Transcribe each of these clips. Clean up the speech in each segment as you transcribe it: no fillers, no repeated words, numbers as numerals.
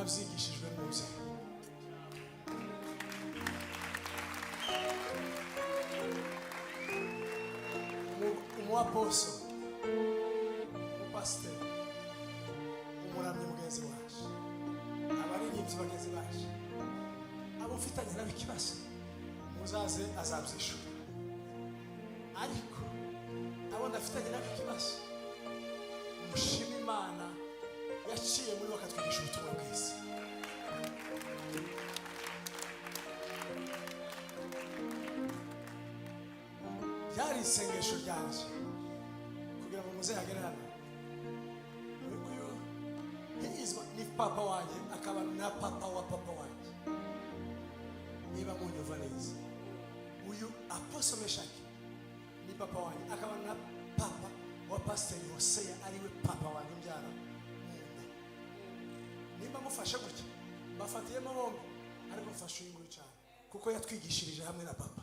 navyigishijwe n'umuvyeyi. Umuaposo, umupasiteri, umuramyi mugenzi wacu, abaririmbyi bagenzi bacu, abo mfitanye nabo ikibazo muzaze azabyishura. Ariko abo ndafitanye nabo ikibazo mushima Imana yaciye muri bakatwigisha ubutumwa bwiza. Yari isengesho ryanje kugira ngo muze hagere hano. Ni papa wanjye akaba na papa wa papa wanjye. Niba munyumva neza, uyu Apostle Meshaki ni papa wanjye akaba na papa wa Pastor Hosea ariwe papa wanjye mbyara. Niba mufashe gutya bafatiyemo bombi, ariko mfashe uyu nguyu cyane kuko yatwigishirije hamwe na papa.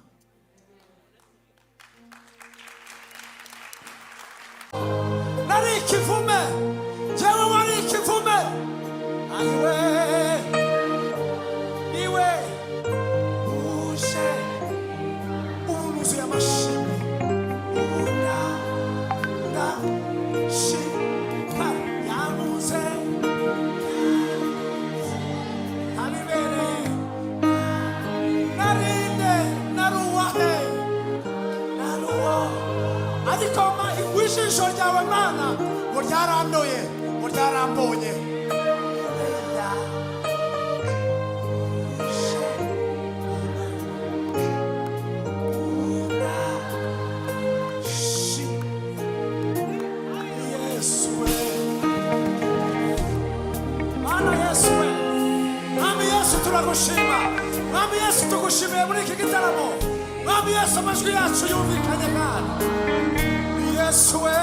Nari ikivume, jewe wari ikivume. Aiwe, iwe, uje, ubunuzi y'amashimi, ubuna, na, shi, pa, yamuze, habibere, narinde, naruwahe, naruwo, ariko ijisho ryawe Mana ngo ryarandoye, ngo ryarambonye. Yesu we, Mana Yesu we, Mwami Yesu turagushima, Mwami Yesu tugushimiye muri iki gitaramo, Mwami Yesu amajwi yacu yumvikanye kandi Yesu we,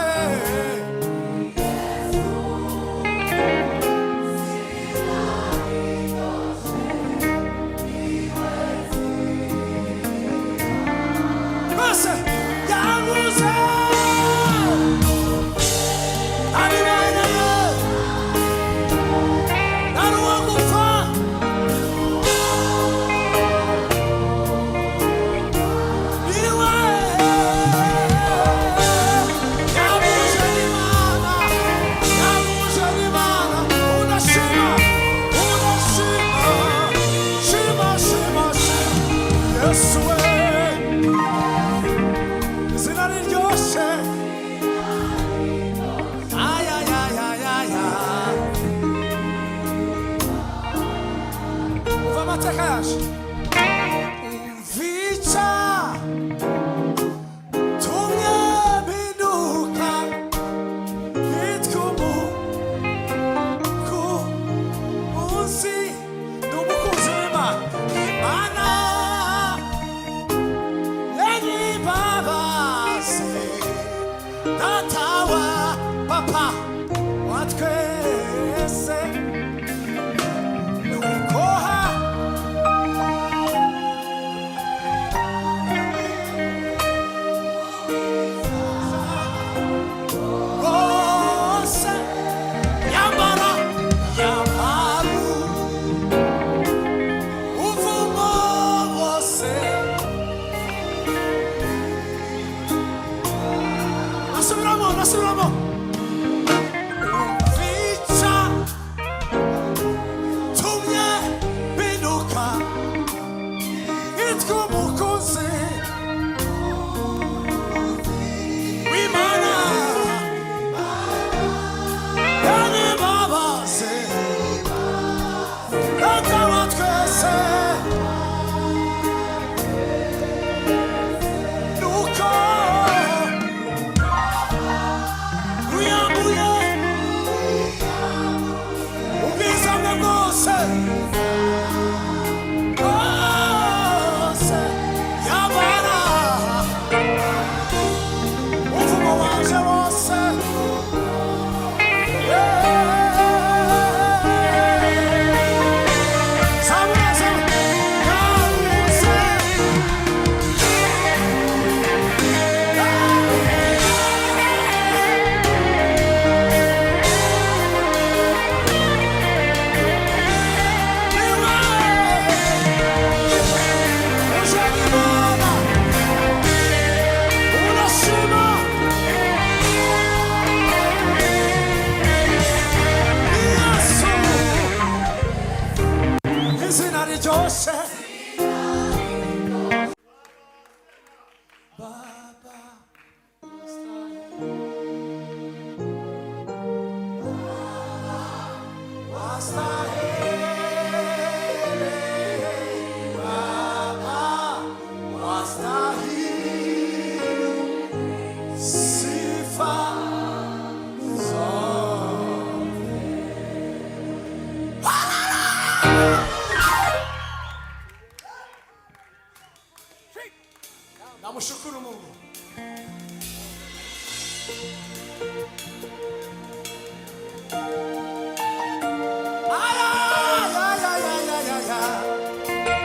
bose yabuze abimenye naruwo gupfa iwe. Yesu we, izina riryoshe. Ay, ay, ay, ay, ay, ay. Umva amateka yacu. Umvica tumye mpinduka yitwa umukunzi, ni umukunzi w'Imana. Imana Natawa papa watwese nukoha ose yambara yamaru uvumo wose. Nasubiramo, nasubiramo. Umvica Baba wastahili, Baba wastahili sifa zote. Namshukuru Mungu.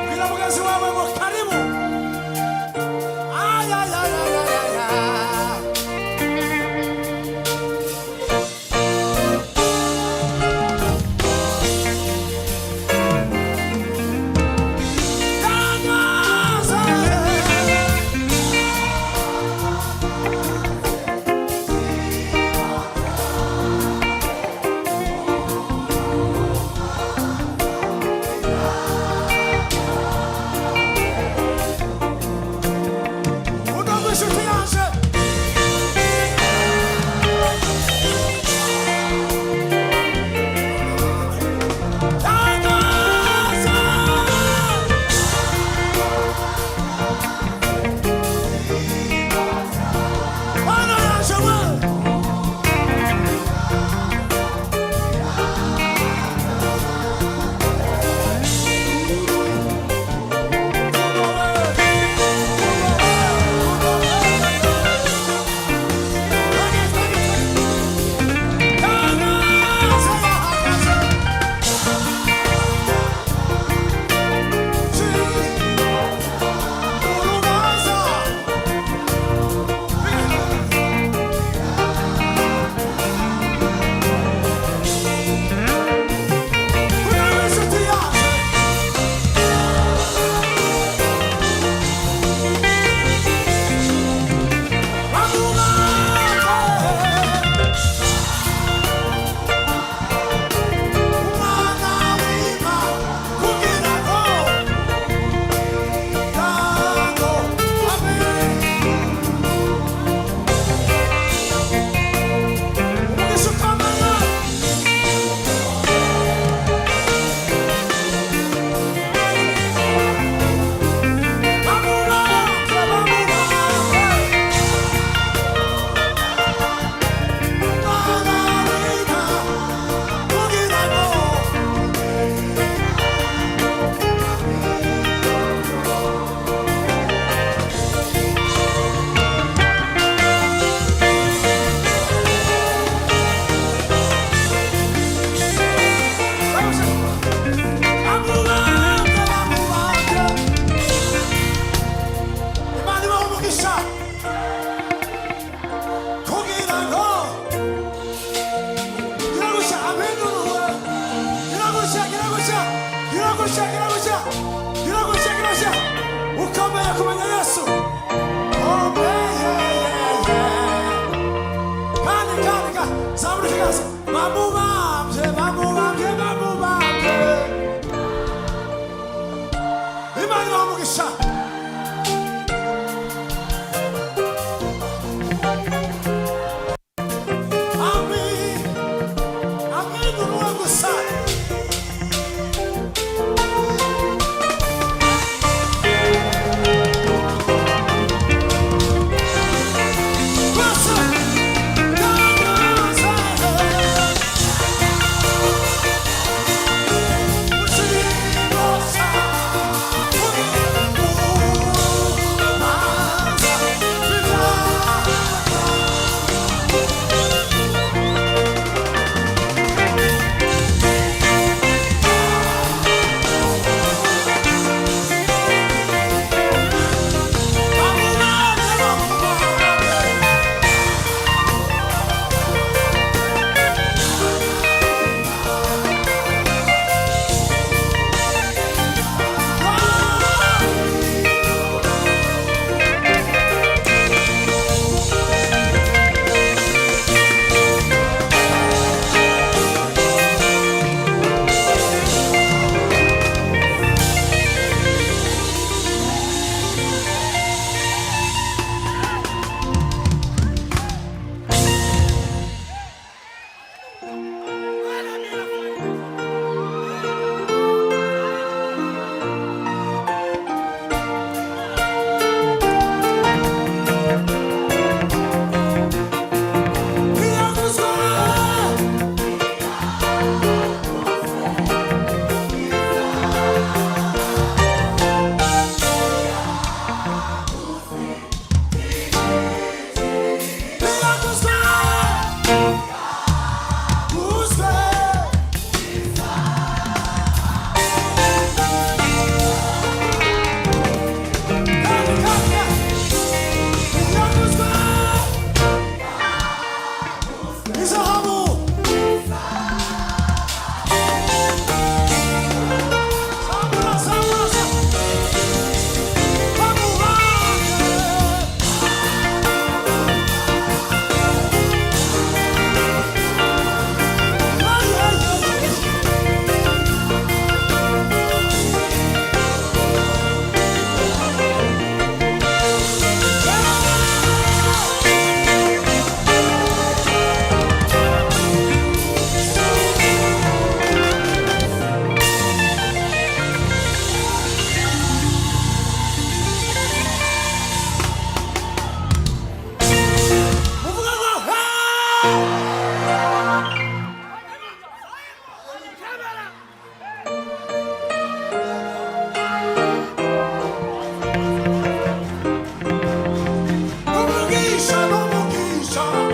Bila mkazi wawe wa karibu.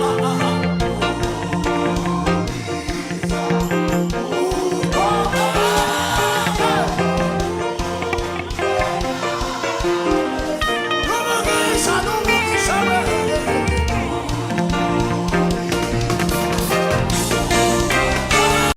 ah,